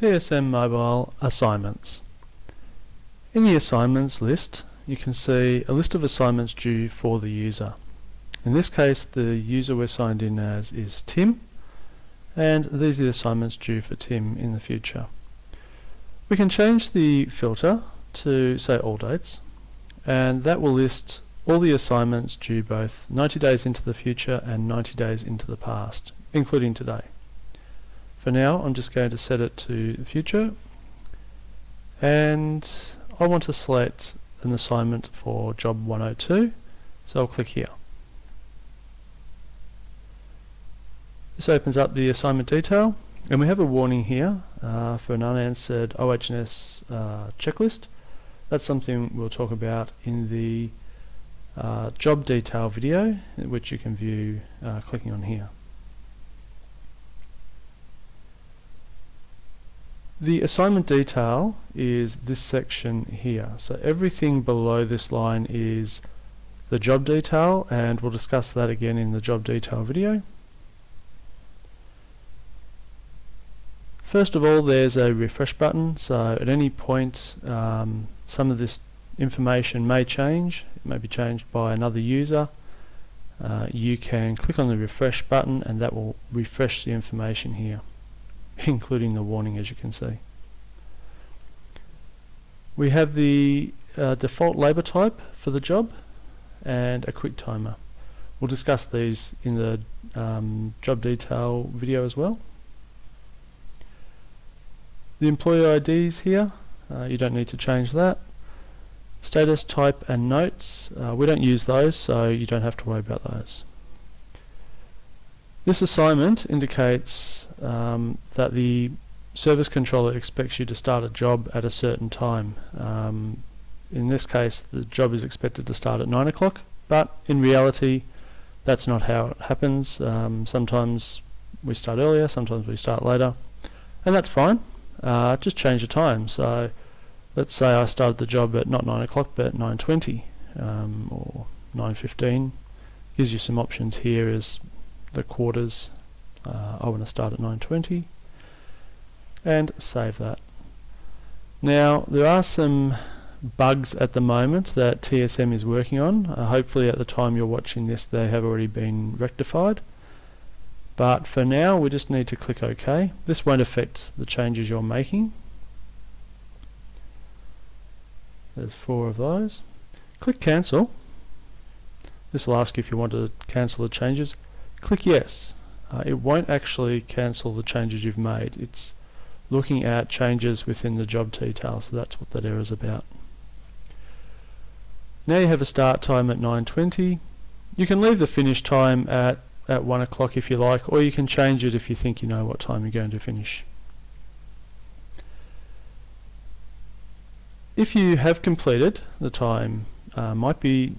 TSM Mobile assignments. In the assignments list, you can see a list of assignments due for the user. In this case, the user we're signed in as is Tim, and these are the assignments due for Tim in the future. We can change the filter to say all dates, and that will list all the assignments due both 90 days into the future and 90 days into the past, including today. For now, I'm just going to set it to the future, and I want to select an assignment for job 102, so I'll click here. This opens up the assignment detail, and we have a warning here for an unanswered OH&S checklist. That's something we'll talk about in the job detail video, which you can view clicking on here. The assignment detail is this section here. So everything below this line is the job detail, and we'll discuss that again in the job detail video. First of all, there's a refresh button, so at any point some of this information may change. It may be changed by another user. You can click on the refresh button and that will refresh the information here, including the warning, as you can see. We have the default labour type for the job and a quick timer. We'll discuss these in the job detail video as well. The employee IDs here, you don't need to change that. Status, type and notes, we don't use those, so you don't have to worry about those. This assignment indicates that the service controller expects you to start a job at a certain time. In this case, the job is expected to start at 9 o'clock, but in reality that's not how it happens. Sometimes we start earlier, sometimes we start later, and that's fine. Just change the time. So let's say I started the job at not 9 o'clock but 9:20 or 9:15. Gives you some options here as the quarters. I want to start at 9:20 and save that. Now there are some bugs at the moment that TSM is working on. Hopefully at the time you're watching this they have already been rectified. But for now we just need to click OK. This won't affect the changes you're making. There's 4 of those. Click cancel. This will ask you if you want to cancel the changes. Click yes. It won't actually cancel the changes you've made. It's looking at changes within the job detail, so that's what that error is about. Now you have a start time at 9:20. You can leave the finish time at 1 o'clock if you like, or you can change it if you think you know what time you're going to finish. If you have completed, the time might be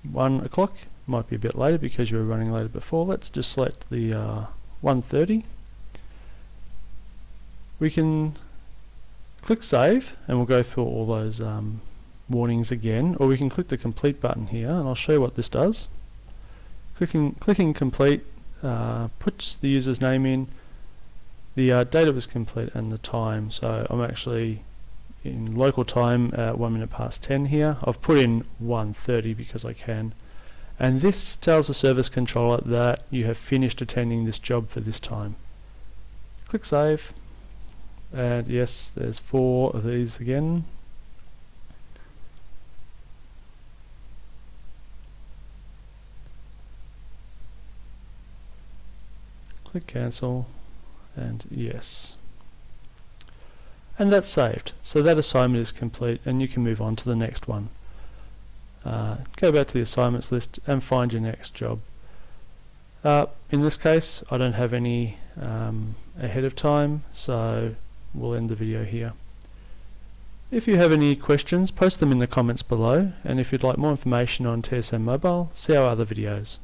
1 o'clock, might be a bit later because you were running later before. Let's just select the 1:30. We can click save and we'll go through all those warnings again, or we can click the complete button here and I'll show you what this does. Clicking complete puts the user's name in, the date it was complete and the time. So I'm actually in local time at 1 minute past 10 here. I've put in 1:30 because I can, and this tells the service controller that you have finished attending this job for this time. Click save, and yes, there's 4 of these again. Click cancel and yes, and that's saved. So that assignment is complete and you can move on to the next one. Go back to the assignments list and find your next job. In this case I don't have any ahead of time, so we'll end the video here. If you have any questions, post them in the comments below, and if you'd like more information on TSM Mobile, see our other videos.